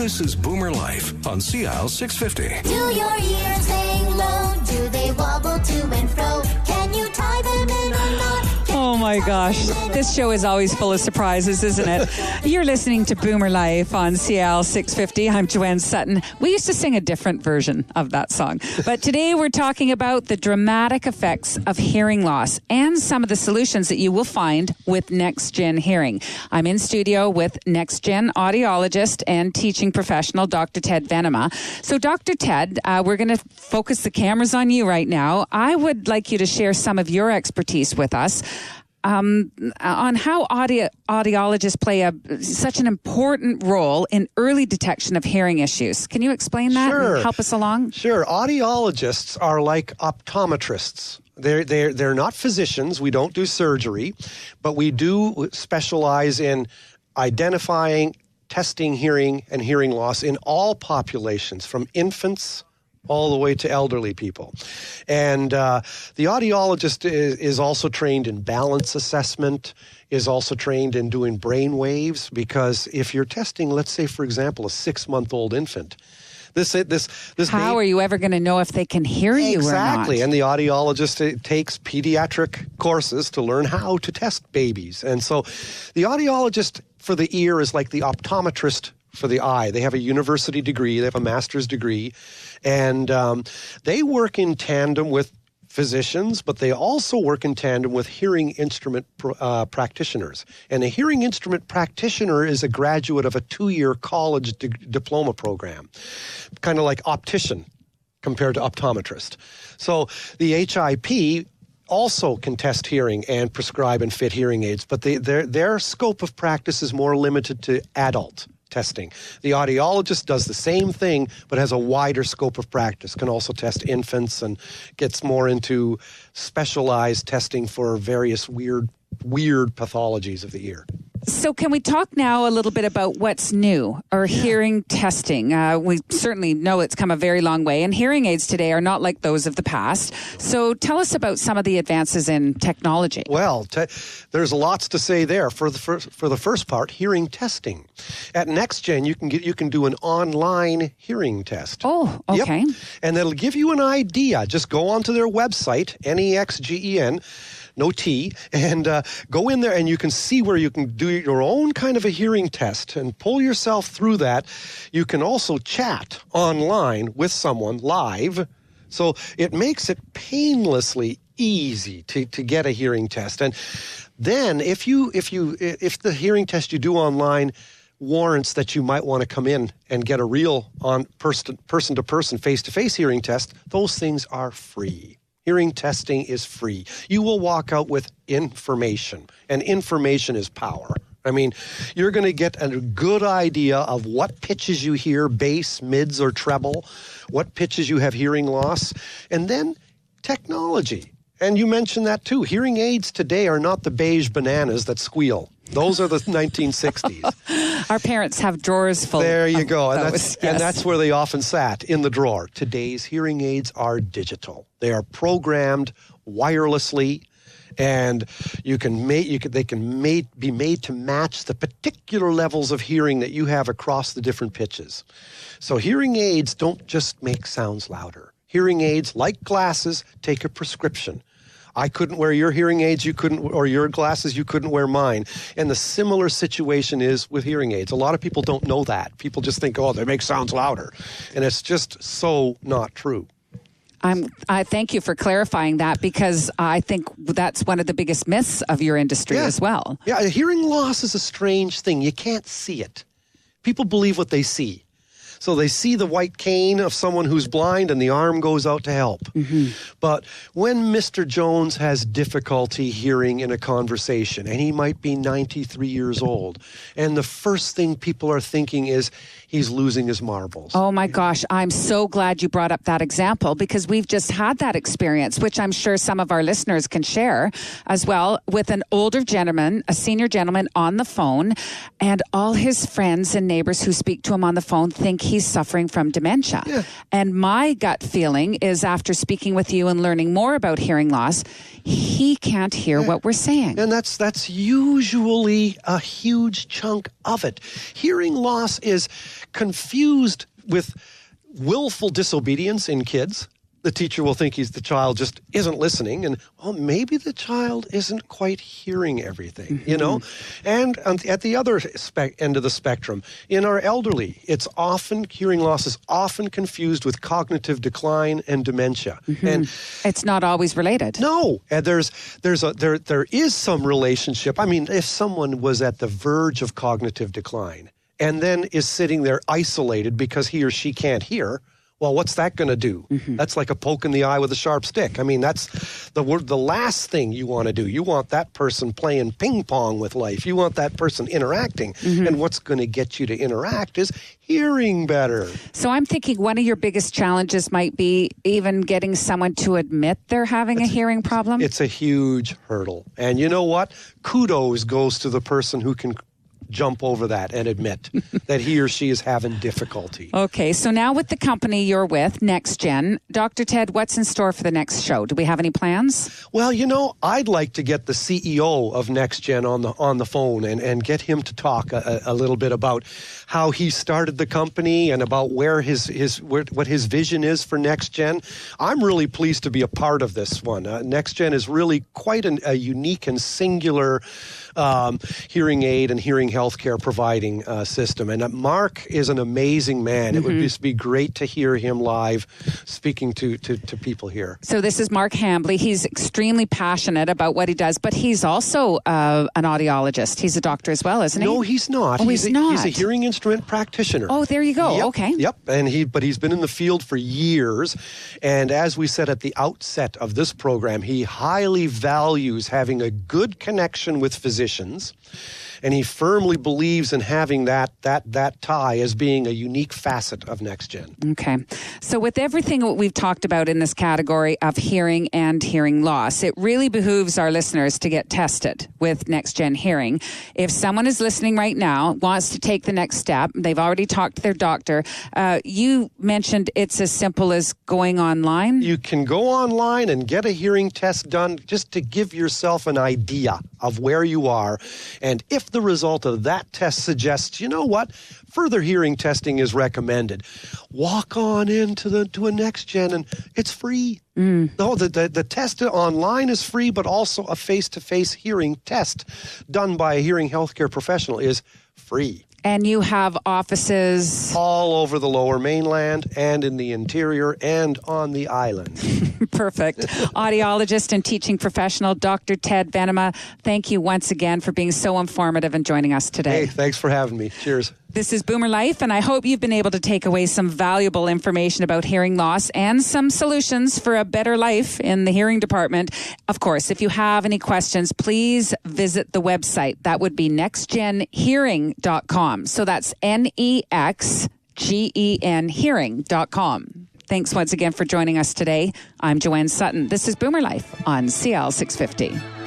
This is Boomer Life on CL650. Do your ears hang low? Do they wobble to and fro? Can you tie them in or not? Oh my gosh, this show is always full of surprises, isn't it? You're listening to Boomer Life on CL650. I'm Joanne Sutton. We used to sing a different version of that song. But today we're talking about the dramatic effects of hearing loss and some of the solutions that you will find with NextGen Hearing. I'm in studio with NextGen audiologist and teaching professional, Dr. Ted Venema. So Dr. Ted, we're going to focus the cameras on you right now. I would like you to share some of your expertise with us on how audiologists play such an important role in early detection of hearing issues. Can you explain that and help us along? Sure. Audiologists are like optometrists. They're not physicians. We don't do surgery, but we do specialize in identifying, testing hearing and hearing loss in all populations, from infants all the way to elderly people. And the audiologist is also trained in balance assessment, is also trained in doing brain waves, because if you're testing, let's say, for example, a 6-month-old infant, how are you ever going to know if they can hear you or not? Exactly. And the audiologist takes pediatric courses to learn how to test babies. And so the audiologist for the ear is like the optometrist for the eye. They have a university degree, they have a master's degree, and they work in tandem with physicians, but they also work in tandem with hearing instrument practitioners. And a hearing instrument practitioner is a graduate of a 2-year college diploma program, kind of like optician compared to optometrist. So the HIP also can test hearing and prescribe and fit hearing aids, but their scope of practice is more limited to adult testing. The audiologist does the same thing, but has a wider scope of practice, can also test infants and gets more into specialized testing for various weird pathologies of the ear. So can we talk now a little bit about what's new, or hearing testing? We certainly know it's come a very long way, and hearing aids today are not like those of the past. So tell us about some of the advances in technology. Well, there's lots to say there. For the first part, hearing testing. At NextGen, you can do an online hearing test. Oh, okay. Yep. And it'll give you an idea. Just go onto their website, NEXGEN, no T, and go in there and you can see where you can do your own kind of a hearing test and pull yourself through that. You can also chat online with someone live, so it makes it painlessly easy to get a hearing test. And then if the hearing test you do online warrants that you might want to come in and get a real person-to-person, face-to-face hearing test, those things are free. Hearing testing is free. You will walk out with information, and information is power. I mean, you're going to get a good idea of what pitches you hear, bass, mids, or treble, what pitches you have hearing loss, and then technology. And you mentioned that too. Hearing aids today are not the beige bananas that squeal. Those are the 1960s. Our parents have drawers full. There you go. And those, and that's where they often sat, in the drawer. Today's hearing aids are digital. They are programmed wirelessly, and they can be made to match the particular levels of hearing that you have across the different pitches. So hearing aids don't just make sounds louder. Hearing aids, like glasses, take a prescription. I couldn't wear your hearing aids, or your glasses, you couldn't wear mine. And the similar situation is with hearing aids. A lot of people don't know that. People just think, oh, they make sounds louder. And it's just so not true. I thank you for clarifying that, because I think that's one of the biggest myths of your industry as well. Yeah, hearing loss is a strange thing. You can't see it. People believe what they see. So they see the white cane of someone who's blind and the arm goes out to help. Mm-hmm. But when Mr. Jones has difficulty hearing in a conversation, and he might be 93 years old, and the first thing people are thinking is he's losing his marbles. Oh my gosh, I'm so glad you brought up that example, because we've just had that experience, which I'm sure some of our listeners can share as well, with an older gentleman, a senior gentleman on the phone, and all his friends and neighbors who speak to him on the phone think he's suffering from dementia. Yeah. And my gut feeling is, after speaking with you and learning more about hearing loss, he can't hear what we're saying. And that's usually a huge chunk of it. Hearing loss is confused with willful disobedience in kids. The teacher will think the child just isn't listening, and maybe the child isn't quite hearing everything, you know. And at the other end of the spectrum, in our elderly, hearing loss is often confused with cognitive decline and dementia, and it's not always related. No, and there is some relationship. I mean, if someone was at the verge of cognitive decline and then is sitting there isolated because he or she can't hear. Well, what's that going to do? That's like a poke in the eye with a sharp stick. I mean, that's the last thing you want to do. You want that person playing ping pong with life. You want that person interacting. And what's going to get you to interact is hearing better. So I'm thinking one of your biggest challenges might be even getting someone to admit they're having a hearing problem. It's a huge hurdle. And you know what? Kudos goes to the person who can jump over that and admit that he or she is having difficulty. Okay, so now with the company you're with, NexGen, Dr. Ted, what's in store for the next show? Do we have any plans? Well, you know, I'd like to get the CEO of NexGen on the phone and get him to talk a little bit about how he started the company and about where what his vision is for NexGen. I'm really pleased to be a part of this one. NexGen is really quite a unique and singular hearing aid and hearing healthcare providing system. And Mark is an amazing man. It would just be great to hear him live speaking to people here. So this is Mark Hambley. He's extremely passionate about what he does, but he's also an audiologist. He's a doctor as well, isn't he? No, he's not. Oh, he's not. He's a hearing instrument practitioner. Oh, there you go. Yep, okay. Yep. And but he's been in the field for years. And as we said at the outset of this program, he highly values having a good connection with physicians. And he firmly believes in having that tie as being a unique facet of NexGen. Okay. So with everything that we've talked about in this category of hearing and hearing loss, it really behooves our listeners to get tested with NexGen Hearing. If someone is listening right now, wants to take the next step, they've already talked to their doctor. You mentioned it's as simple as going online. You can go online and get a hearing test done just to give yourself an idea of where you are. And if the result of that test suggests, you know what, further hearing testing is recommended, walk on into a NexGen, and it's free. No, the test online is free, but also a face-to-face hearing test done by a hearing healthcare professional is free. And you have offices all over the Lower Mainland and in the interior and on the island. Perfect. Audiologist and teaching professional, Dr. Ted Venema, thank you once again for being so informative and joining us today. Hey, thanks for having me. Cheers. This is Boomer Life, and I hope you've been able to take away some valuable information about hearing loss and some solutions for a better life in the hearing department. Of course, if you have any questions, please visit the website. That would be nextgenhearing.com. So that's NEXGEN hearing.com. Thanks once again for joining us today. I'm Joanne Sutton. This is Boomer Life on CL 650.